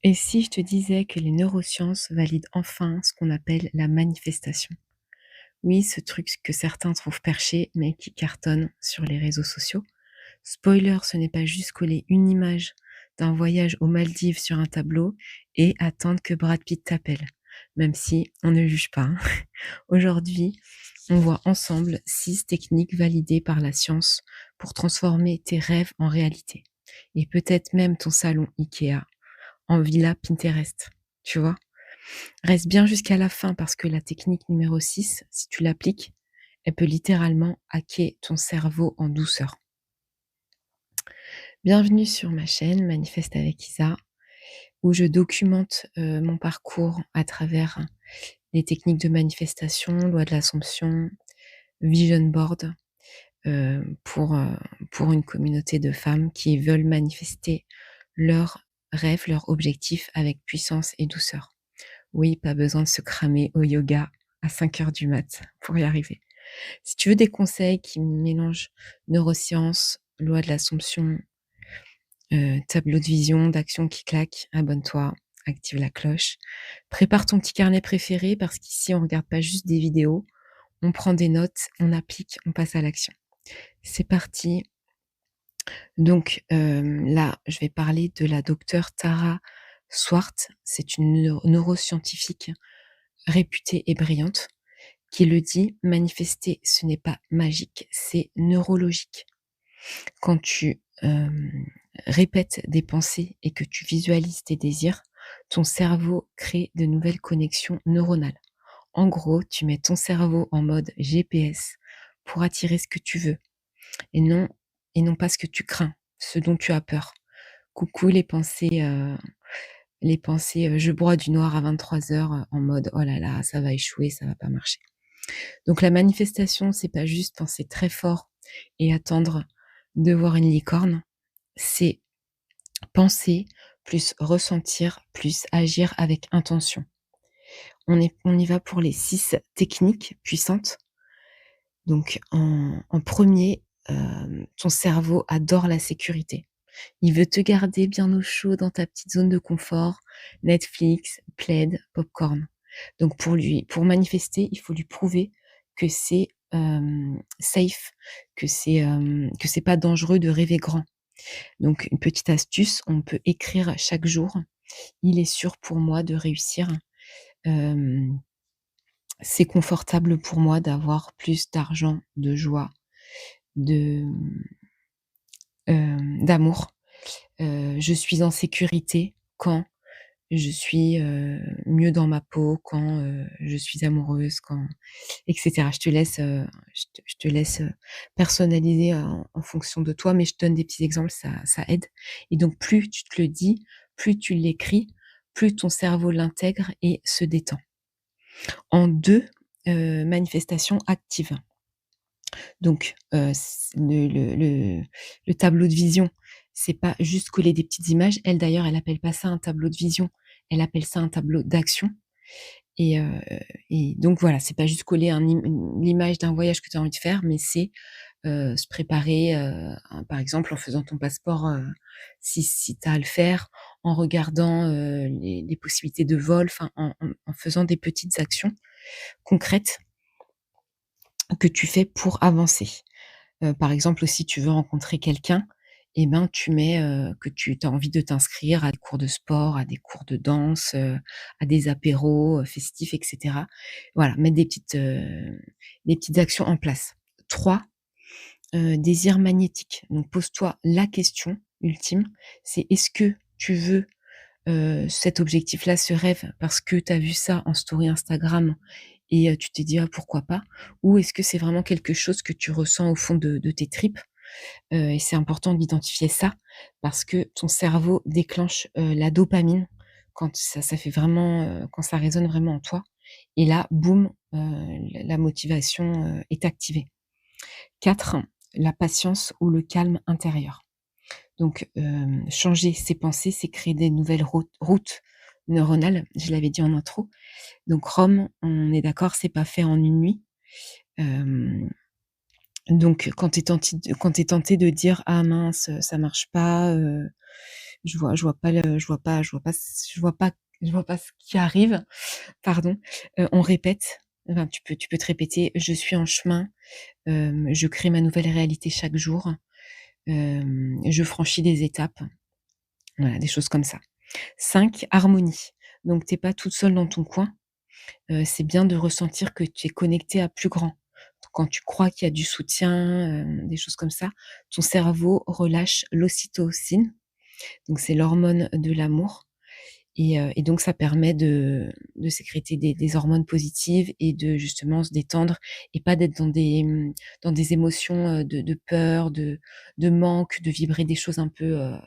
Et si je te disais que les neurosciences valident enfin ce qu'on appelle la manifestation? Oui, ce truc que certains trouvent perché, mais qui cartonne sur les réseaux sociaux. Spoiler, ce n'est pas juste coller une image d'un voyage aux Maldives sur un tableau et attendre que Brad Pitt t'appelle, même si on ne juge pas, hein. Aujourd'hui, on voit ensemble 6 techniques validées par la science pour transformer tes rêves en réalité. Et peut-être même ton salon IKEA en villa Pinterest, tu vois? Reste bien jusqu'à la fin parce que la technique numéro 6, si tu l'appliques, elle peut littéralement hacker ton cerveau en douceur. Bienvenue sur ma chaîne Manifeste avec Isa, où je documente, mon parcours à travers les techniques de manifestation, loi de l'Assomption, vision board, pour une communauté de femmes qui veulent manifester leurs rêves, leurs objectifs avec puissance et douceur. Oui, pas besoin de se cramer au yoga à 5 heures du mat pour y arriver. Si tu veux des conseils qui mélangent neurosciences, loi de l'Assomption, tableau de vision, d'action qui claque, abonne-toi, active la cloche. Prépare ton petit carnet préféré parce qu'ici on regarde pas juste des vidéos, on prend des notes, on applique, on passe à l'action. C'est parti. Donc là, je vais parler de la docteure Tara Swart. C'est une neuroscientifique réputée et brillante qui le dit: «Manifester, ce n'est pas magique, c'est neurologique». Quand tu, répètes des pensées et que tu visualises tes désirs, ton cerveau crée de nouvelles connexions neuronales. En gros, tu mets ton cerveau en mode GPS pour attirer ce que tu veux et non pas ce que tu crains, ce dont tu as peur. Coucou les pensées, «je broie du noir à 23 heures», en mode: «Oh là là, ça va échouer, ça va pas marcher». Donc la manifestation, c'est pas juste penser très fort et attendre de voir une licorne, c'est penser, plus ressentir, plus agir avec intention. On y va pour les 6 techniques puissantes. Donc en 1er, ton cerveau adore la sécurité. Il veut te garder bien au chaud dans ta petite zone de confort, Netflix, plaid, popcorn. Donc pour manifester, il faut lui prouver que c'est, safe, que c'est pas dangereux de rêver grand. Donc une petite astuce, on peut écrire chaque jour: «Il est sûr pour moi de réussir», hem, «C'est confortable pour moi d'avoir plus d'argent, de joie, de, d'amour. Je suis en sécurité quand je suis, mieux dans ma peau, quand, je suis amoureuse, quand» et cetera. Je te laisse, personnaliser en fonction de toi, mais je te donne des petits exemples, ça aide et donc plus tu te le dis, plus tu l'écris, plus ton cerveau l'intègre et se détend. En 2, manifestations actives. Donc, c le tableau de vision, c'est pas juste coller des petites images. Elle d'ailleurs, elle appelle pas ça un tableau de vision, elle appelle ça un tableau d'action et heu et donc voilà, c'est pas juste coller l'image d'un voyage que tu as envie de faire, mais c'est, se préparer, par exemple en faisant ton passeport, si tu as à le faire, en regardant, les possibilités de vol, enfin en faisant des petites actions concrètes que tu fais pour avancer. Par exemple, si tu veux rencontrer quelqu'un et ben, tu mets, que tu as envie de t'inscrire à des cours de sport, à des cours de danse, à des apéros, festifs et cetera. Voilà, mettre des petites actions en place. 3, désir magnétique. Donc pose-toi la question ultime, c'est: «Est-ce que tu veux, cet objectif-là, ce rêve, parce que tu as vu ça en story Instagram et tu t'es dit: «Ah, pourquoi pas?» ou est-ce que c'est vraiment quelque chose que tu ressens au fond de tes tripes?» Et c'est important d'identifier ça parce que ton cerveau déclenche, la dopamine quand ça fait vraiment, quand ça résonne vraiment en toi et là, boum, la motivation, est activée. 4, la patience ou le calme intérieur. Donc, changer ses pensées, c'est créer des nouvelles routes neuronales, je l'avais dit en intro. Donc Rome, on est d'accord, c'est pas fait en une nuit. Hem, donc quand tu es tenté de dire: «Ah mince, ça marche pas», Je vois pas ce qui arrive, pardon. On répète, enfin tu peux te répéter: «Je suis en chemin, je crée ma nouvelle réalité chaque jour, je franchis des étapes». Voilà, des choses comme ça. 5, harmonie. Donc tu es pas toute seule dans ton coin, c'est bien de ressentir que tu es connectée à plus grand. Quand tu crois qu'il y a du soutien, des choses comme ça, ton cerveau relâche l'ocytocine, donc c'est l'hormone de l'amour et donc ça permet de sécréter des hormones positives et de justement se détendre et pas d'être dans des émotions, de peur, de manque, de vibrer des choses un peu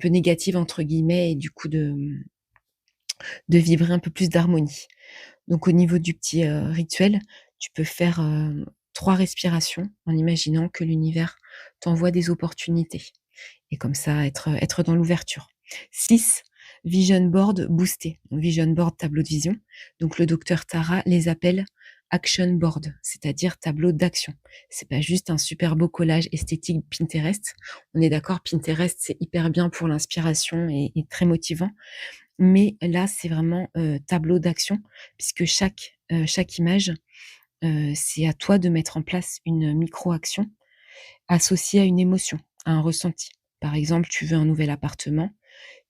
«négatives» entre guillemets et du coup de vibrer un peu plus d'harmonie. Donc au niveau du petit, rituel, tu peux faire, 3 respirations en imaginant que l'univers t'envoie des opportunités et comme ça être dans l'ouverture. 6, vision board boosté. Vision board, tableau de vision. Donc le docteur Tara les appelle action board, c'est-à-dire tableau d'action. C'est pas juste un super beau collage esthétique Pinterest. On est d'accord, Pinterest, c'est hyper bien pour l'inspiration et très motivant. Mais là, c'est vraiment, tableau d'action puisque chaque image, c'est à toi de mettre en place une micro-action associée à une émotion, à un ressenti. Par exemple, tu veux un nouvel appartement,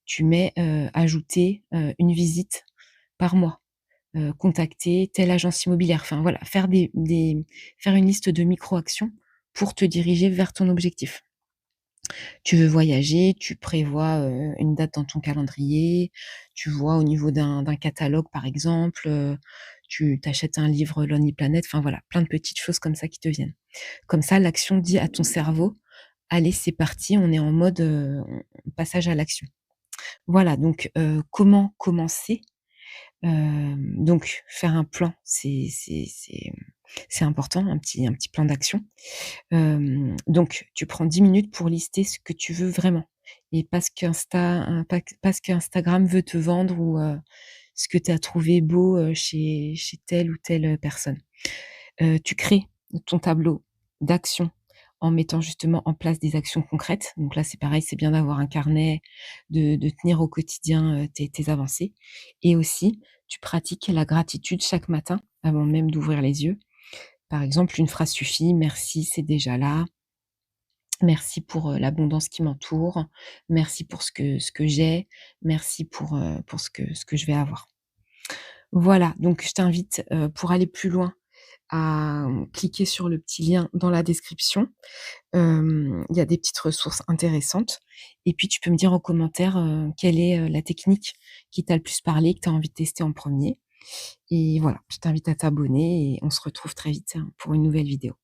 tu mets, ajouter, une visite par mois, contacter telle agence immobilière, enfin voilà, faire une liste de micro-actions pour te diriger vers ton objectif. Tu veux voyager, tu prévois, une date dans ton calendrier, tu vois au niveau d'un catalogue par exemple, tu t'achètes un livre Lonely Planet, enfin voilà, plein de petites choses comme ça qui te viennent. Comme ça, l'action dit à ton cerveau: «Allez, c'est parti, on est en mode, passage à l'action». Voilà donc comment commencer? Donc faire un plan, c'est important, un petit plan d'action. Donc tu prends 10 minutes pour lister ce que tu veux vraiment et pas ce qu'Instagram veut te vendre ou, ce que tu as trouvé beau, chez telle ou telle personne. Tu crées ton tableau d'actions en mettant justement en place des actions concrètes. Donc là, c'est pareil, c'est bien d'avoir un carnet, de tenir au quotidien, tes avancées et aussi tu pratiques la gratitude chaque matin avant même d'ouvrir les yeux. Par exemple, une phrase suffit: «Merci, c'est déjà là. Merci pour, l'abondance qui m'entoure. Merci pour ce que j'ai. Merci pour ce que je vais avoir». Voilà, donc je t'invite, pour aller plus loin à, cliquer sur le petit lien dans la description. Il y a des petites ressources intéressantes et puis tu peux me dire en commentaire, quelle est, la technique qui t'a le plus parlé, que tu as envie de tester en premier. Et voilà, je t'invite à t'abonner et on se retrouve très vite, hein, pour une nouvelle vidéo.